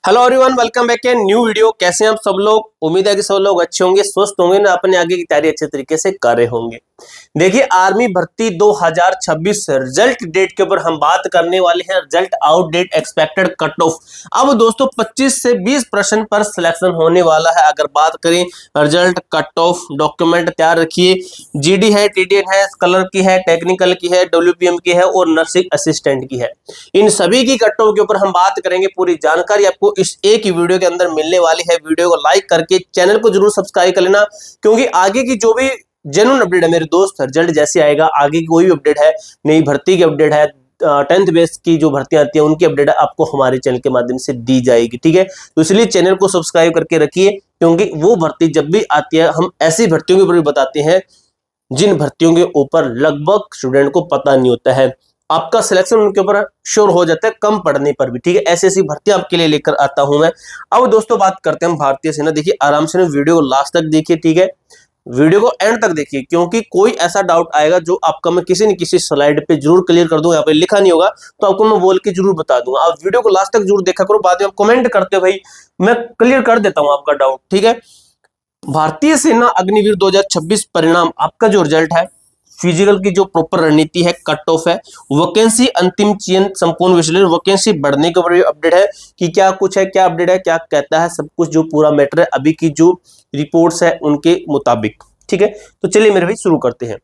Hello everyone, welcome back a new video. कैसे हैं आप सब लोग? उम्मीद है कि सब लोग अच्छे होंगे, स्वस्थ होंगे ना, अपने आगे की तैयारी अच्छे तरीके से कर रहे होंगे। देखिए, आर्मी भर्ती 2026 रिजल्ट डेट के ऊपर हम बात करने वाले हैं। Result out date, expected cut off. अब दोस्तों 25 से 20 प्रश्न पर सिलेक्शन होने वाला है। अगर बात करें रिजल्ट, कट ऑफ, डॉक्यूमेंट तैयार रखिए। जीडी है, टीडीएन है, कलर की है, टेक्निकल की है, डब्ल्यूपीएम की है और नर्सिंग असिस्टेंट की है। इन सभी की कट ऑफ के ऊपर हम बात करेंगे। पूरी जानकारी आपको इस एक ही वीडियो के अंदर मिलने वाली है। वीडियो को लाइक करके चैनल को जरूर सब्सक्राइब कर लेना, क्योंकि आगे की जो भी जेन्युइन अपडेट है मेरे दोस्त, रिजल्ट जैसे आएगा, आगे की कोई भी अपडेट है, नई भर्ती की अपडेट है, 10th बेस की जो भर्तियां आती है उनकी अपडेट आपको हमारे चैनल के माध्यम से दी जाएगी। ठीक है, तो इसलिए चैनल को सब्सक्राइब करके रखिए, क्योंकि वो भर्ती जब भी आती है हम ऐसी भर्तियों के ऊपर भी बताते हैं जिन भर्तियों के ऊपर लगभग स्टूडेंट को पता नहीं होता है। आपका सिलेक्शन उनके ऊपर श्योर हो जाता है कम पढ़ने पर भी। ठीक है, ऐसी ऐसी भर्तियां आपके लिए लेकर आता हूं मैं। अब दोस्तों बात करते हैं हम भारतीय सेना। देखिए, आराम से वीडियो को लास्ट तक देखिए। ठीक है, वीडियो को एंड तक देखिए, क्योंकि कोई ऐसा डाउट आएगा जो आपका मैं किसी न किसी स्लाइड पे जरूर क्लियर कर दूंगा। यहाँ पे लिखा नहीं होगा तो आपको मैं बोल के जरूर बता दूंगा। आप वीडियो को लास्ट तक जरूर देखा करो, बाद में आप कमेंट करते हो भाई, मैं क्लियर कर देता हूं आपका डाउट। ठीक है, भारतीय सेना अग्निवीर 2026 परिणाम, आपका जो रिजल्ट है, फिजिकल की जो प्रॉपर रणनीति है, कट ऑफ है, वैकेंसी अंतिम चयन, संपूर्ण विश्लेषण, वैकेंसी बढ़ने के ऊपर अपडेट है कि क्या कुछ है, क्या अपडेट है, क्या कहता है, सब कुछ जो पूरा मैटर है अभी की जो रिपोर्ट्स है उनके मुताबिक। ठीक है, तो चलिए मेरे भाई शुरू करते हैं।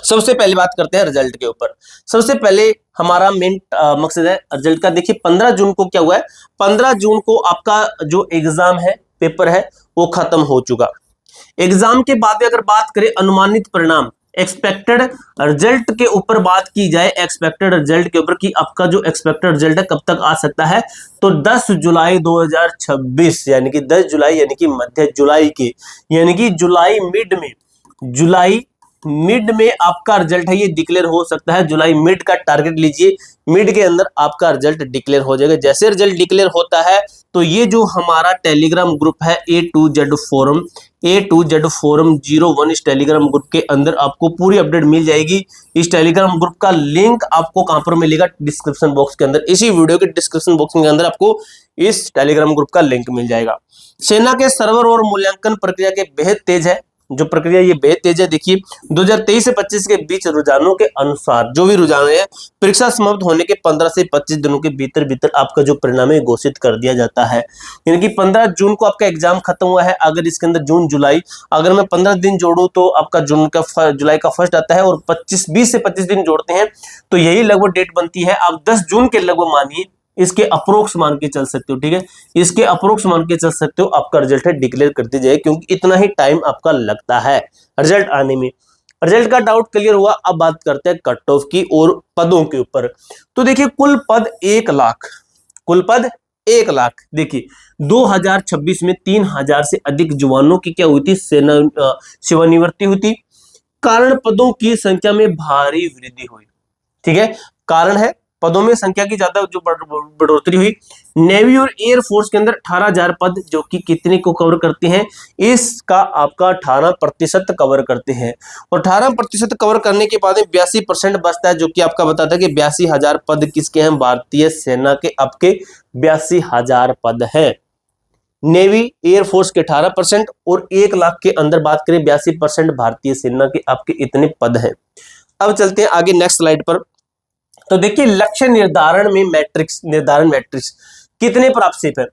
सबसे पहले बात करते हैं रिजल्ट के ऊपर। सबसे पहले हमारा मेन मकसद है रिजल्ट का। देखिए 15 जून को क्या हुआ है, 15 जून को आपका जो एग्जाम है, पेपर है, वो खत्म हो चुका। एग्जाम के बाद अगर बात करें अनुमानित परिणाम, एक्सपेक्टेड रिजल्ट के ऊपर बात की जाए, एक्सपेक्टेड रिजल्ट के ऊपर कि आपका जो एक्सपेक्टेड रिजल्ट है कब तक आ सकता है, तो 10 जुलाई 2026 यानी कि 10 जुलाई यानी कि मध्य जुलाई के, यानी कि जुलाई मिड में आपका रिजल्ट है ये डिक्लेयर हो सकता है। जुलाई मिड का टारगेट लीजिए, मिड के अंदर आपका रिजल्ट डिक्लेयर हो जाएगा। जैसे रिजल्ट डिक्लेयर होता है तो ये जो हमारा टेलीग्राम ग्रुप है A2Z फोरम 01, इस टेलीग्राम ग्रुप के अंदर आपको पूरी अपडेट मिल जाएगी। इस टेलीग्राम ग्रुप का लिंक आपको कहां पर मिलेगा? डिस्क्रिप्शन बॉक्स के अंदर। इसी वीडियो के डिस्क्रिप्शन बॉक्स के अंदर आपको इस टेलीग्राम ग्रुप का लिंक मिल जाएगा। सेना के सर्वर और मूल्यांकन प्रक्रिया के बेहद तेज है, जो प्रक्रिया ये बेहद तेज है। देखिए 2023 से 25 के बीच रुझानों के अनुसार जो भी रुझान है, परीक्षा समाप्त होने के 15 से 25 दिनों के भीतर भीतर आपका जो परिणाम है घोषित कर दिया जाता है। यानी कि 15 जून को आपका एग्जाम खत्म हुआ है। अगर इसके अंदर जून जुलाई, अगर मैं 15 दिन जोड़ू तो आपका जुलाई का फर्स्ट आता है, और 20 से 25 दिन जोड़ते हैं तो यही लगभग डेट बनती है। आप 10 जून के लगभग मानिए, इसके अप्रोक्स मान के चल सकते हो। ठीक है, इसके अप्रोक्स मान के चल सकते हो, आपका रिजल्ट है डिक्लेयर कर दी जाए, क्योंकि इतना ही टाइम आपका लगता है रिजल्ट आने में। रिजल्ट का डाउट क्लियर हुआ। अब बात करते हैं कट ऑफ की और पदों के ऊपर। तो देखिए कुल पद 1 लाख, कुल पद 1 लाख। देखिए 2026 में 3000 से अधिक जवानों की क्या हुई थी? सेवानिवृत्ति हुई थी। कारण पदों की संख्या में भारी वृद्धि हुई। ठीक है, कारण है पदों में संख्या की ज्यादा जो बढ़ोतरी हुई। नेवी और एयर फोर्स के अंदर 18,000 पद, जो कि कितने को कवर करते हैं? इसका आपका 18% कवर करते हैं। और 18% कवर करने के बाद 82% बचता है, जो कि आपका बताता है कि 82,000 पद किसके हैं? भारतीय सेना के आपके 82,000 पद है। नेवी एयर फोर्स के 18% और 1 लाख के अंदर बात करें 82% भारतीय सेना के आपके इतने पद हैं। अब चलते हैं आगे नेक्स्ट स्लाइड पर। तो देखिए लक्ष्य निर्धारण में मैट्रिक्स कितने पर आप सेफ है?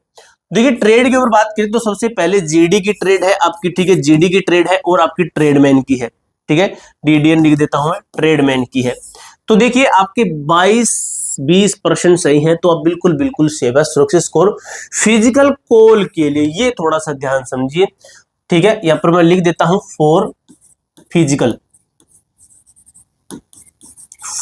देखिए ट्रेड के ऊपर बात करें तो सबसे पहले जीडी की ट्रेड है आपकी। ठीक है, जीडी की ट्रेड है और आपकी ट्रेडमैन की है। ठीक है, डीडीएन लिख देता हूं मैं, ट्रेडमैन की है। तो देखिए आपके 22-20% सही है, तो आप बिल्कुल सेफ है। सुरक्षित स्कोर फिजिकल कोल के लिए, ये थोड़ा सा ध्यान समझिए। ठीक है, यहां पर मैं लिख देता हूं फॉर फिजिकल।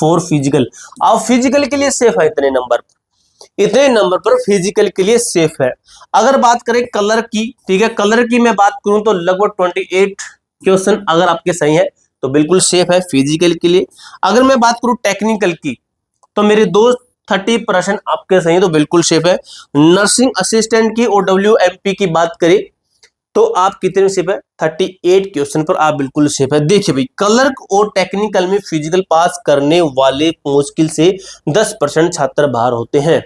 आप फिजिकल के लिए सेफ है इतने नंबर पर फिजिकल के लिए सेफ है। अगर बात करें कलर की, ठीक है, कलर की मैं बात करूं तो लगभग 28 क्वेश्चन अगर आपके सही है तो बिल्कुल सेफ है फिजिकल के लिए। अगर मैं बात करूं टेक्निकल की तो मेरे दोस्त 30% आपके सही है, तो बिल्कुल सेफ है। नर्सिंग असिस्टेंट की और WMP की बात करें तो आप कितने सेफ है? 38 क्वेश्चन पर आप बिल्कुल सेफ है। देखिए भाई, क्लर्क और टेक्निकल में फिजिकल पास करने वाले मुश्किल से 10% छात्र बाहर होते हैं।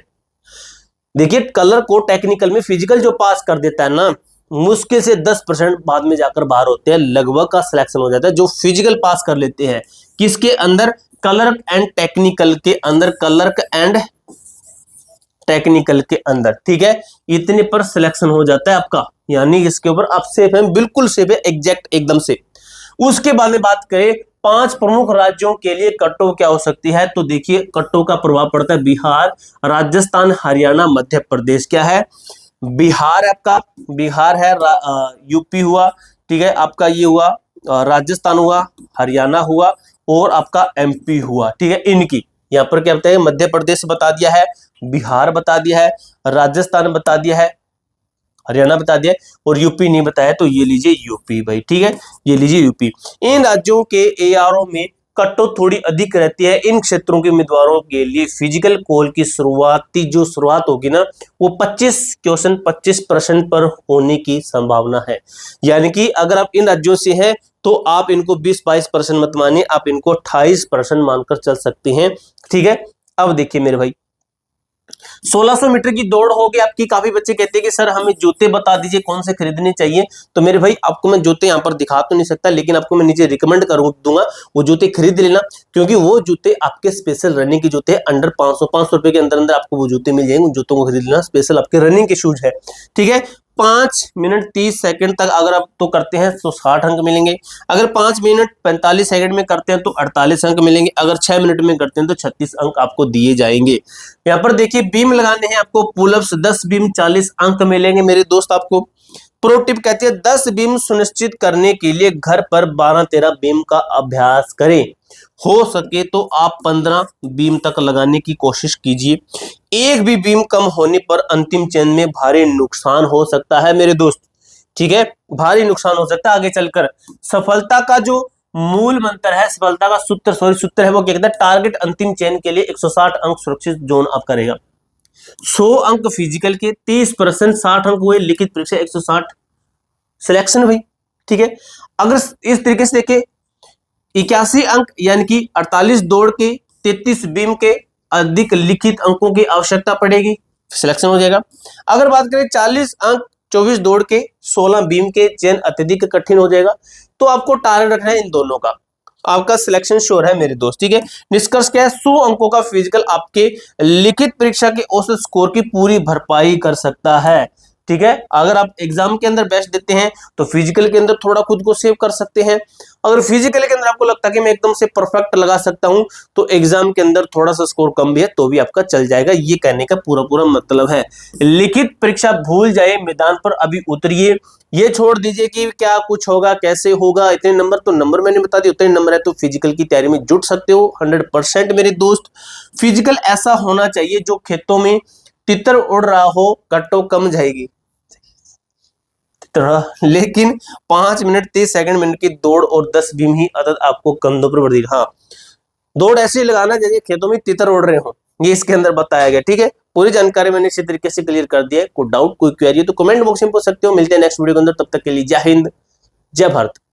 देखिए कलर को टेक्निकल में फिजिकल जो पास कर देता है ना, मुश्किल से 10% बाद में जाकर बाहर होते हैं, लगभग का सिलेक्शन हो जाता है जो फिजिकल पास कर लेते हैं। किसके अंदर? कलर एंड टेक्निकल के अंदर, कलर एंड टेक्निकल के अंदर, ठीक है। इतने पर सिलेक्शन हो जाता है आपका, यानी इसके ऊपर आप सेफ है, बिल्कुल सेफ है, एग्जैक्ट एकदम से। उसके बाद में बात करें 5 प्रमुख राज्यों के लिए कट ऑफ क्या हो सकती है, तो देखिए कट ऑफ का प्रभाव पड़ता है बिहार, राजस्थान, हरियाणा, मध्य प्रदेश। क्या है? बिहार आपका, बिहार है, यूपी हुआ, ठीक है, आपका ये हुआ राजस्थान हुआ, हरियाणा हुआ और आपका एमपी हुआ, ठीक है। इनकी यहाँ पर क्या बताया, मध्य प्रदेश बता दिया है, बिहार बता दिया है, राजस्थान बता दिया है, हरियाणा बता दिया और यूपी नहीं बताया, तो ये लीजिए यूपी भाई, ठीक है, ये लीजिए यूपी। इन राज्यों के एआरओ में कट ऑफ थोड़ी अधिक रहती है। इन क्षेत्रों के उम्मीदवारों के लिए फिजिकल कॉल की शुरुआत होगी ना, वो 25% पर होने की संभावना है। यानी कि अगर आप इन राज्यों से हैं तो आप इनको 20-22% मत मानिए, आप इनको 28% मानकर चल सकते हैं, ठीक है। अब देखिए मेरे भाई, 1600 मीटर की दौड़ होगी आपकी। काफी बच्चे कहते हैं कि सर हमें जूते बता दीजिए कौन से खरीदने चाहिए, तो मेरे भाई आपको मैं जूते यहाँ पर दिखा तो नहीं सकता, लेकिन आपको मैं नीचे रिकमेंड दूंगा, वो जूते खरीद लेना, क्योंकि वो जूते आपके स्पेशल रनिंग के जूते अंडर 500 रुपए के अंदर अंदर आपको वो जूते मिल जाएंगे। उन जूतों को खरीद लेना, स्पेशल आपके रनिंग के शूज है, ठीक है। 5 मिनट 30 सेकंड तक अगर आप तो करते हैं तो 60 अंक मिलेंगे, अगर 5 मिनट 45 सेकंड में करते हैं तो 48 अंक मिलेंगे, अगर 6 मिनट में करते हैं तो 36 अंक आपको दिए जाएंगे। यहाँ पर देखिए बीम लगाने हैं आपको, पुलअप्स 10 बीम 40 अंक मिलेंगे मेरे दोस्त आपको। प्रो टिप कहती है 10 बीम सुनिश्चित करने के लिए घर पर 12-13 बीम का अभ्यास करें, हो सके तो आप 15 बीम तक लगाने की कोशिश कीजिए। एक भी बीम कम होने पर अंतिम चेन में भारी नुकसान हो सकता है मेरे दोस्त, ठीक है, भारी नुकसान हो सकता है आगे चलकर। सफलता का जो मूल मंत्र है, सफलता का सूत्र है, वो क्या कहता है, टारगेट अंतिम चेन के लिए 160 अंक सुरक्षित जोन आप करेगा, 100 अंक फिजिकल के, 30% 60 अंक हुए लिखित परीक्षा 160 सिलेक्शन भाई, ठीक है। अगर इस तरीके से देखें 81 अंक यानी कि 48 दौड़ के 33 बीम के अधिक लिखित अंकों की आवश्यकता पड़ेगी, सिलेक्शन हो जाएगा। अगर बात करें 40 अंक 24 दौड़ के 16 बीम के, चयन अत्यधिक कठिन हो जाएगा, तो आपको टारगेट रखना है इन दोनों का, आपका सिलेक्शन श्योर है मेरे दोस्त, ठीक है। निष्कर्ष क्या है, 100 अंकों का फिजिकल आपके लिखित परीक्षा के औसत स्कोर की पूरी भरपाई कर सकता है, ठीक है। अगर आप एग्जाम के अंदर बेस्ट देते हैं तो फिजिकल के अंदर थोड़ा खुद को सेव कर सकते हैं। अगर फिजिकल के अंदर आपको लगता है कि मैं एकदम से परफेक्ट लगा सकता हूं, तो एग्जाम के अंदर थोड़ा सा स्कोर कम भी है तो भी आपका चल जाएगा, ये कहने का पूरा मतलब है। लिखित परीक्षा भूल जाए, मैदान पर अभी उतरिए, ये छोड़ दीजिए कि क्या कुछ होगा कैसे होगा, इतने नंबर, तो नंबर मैंने बता दिया, उतने नंबर है तो फिजिकल की तैयारी में जुट सकते हो 100% मेरे दोस्त। फिजिकल ऐसा होना चाहिए जो खेतों में तितर उड़ रहा हो, कट्टो कम जाएगी, लेकिन 5 मिनट 30 सेकंड मिनट की दौड़ और 10 बीम ही अदद आपको कंधों पर बढ़ देगा। हाँ, दौड़ ऐसे लगाना जैसे खेतों में तितर उड़ रहे हो, ये इसके अंदर बताया गया, ठीक है। पूरी जानकारी मैंने इसी तरीके से क्लियर कर दिया है। कोई डाउट कोई क्वेरी है तो कमेंट बॉक्स में पूछ सकते हो। मिलते हैं नेक्स्ट वीडियो के अंदर, तब तक के लिए जय हिंद जय भारत।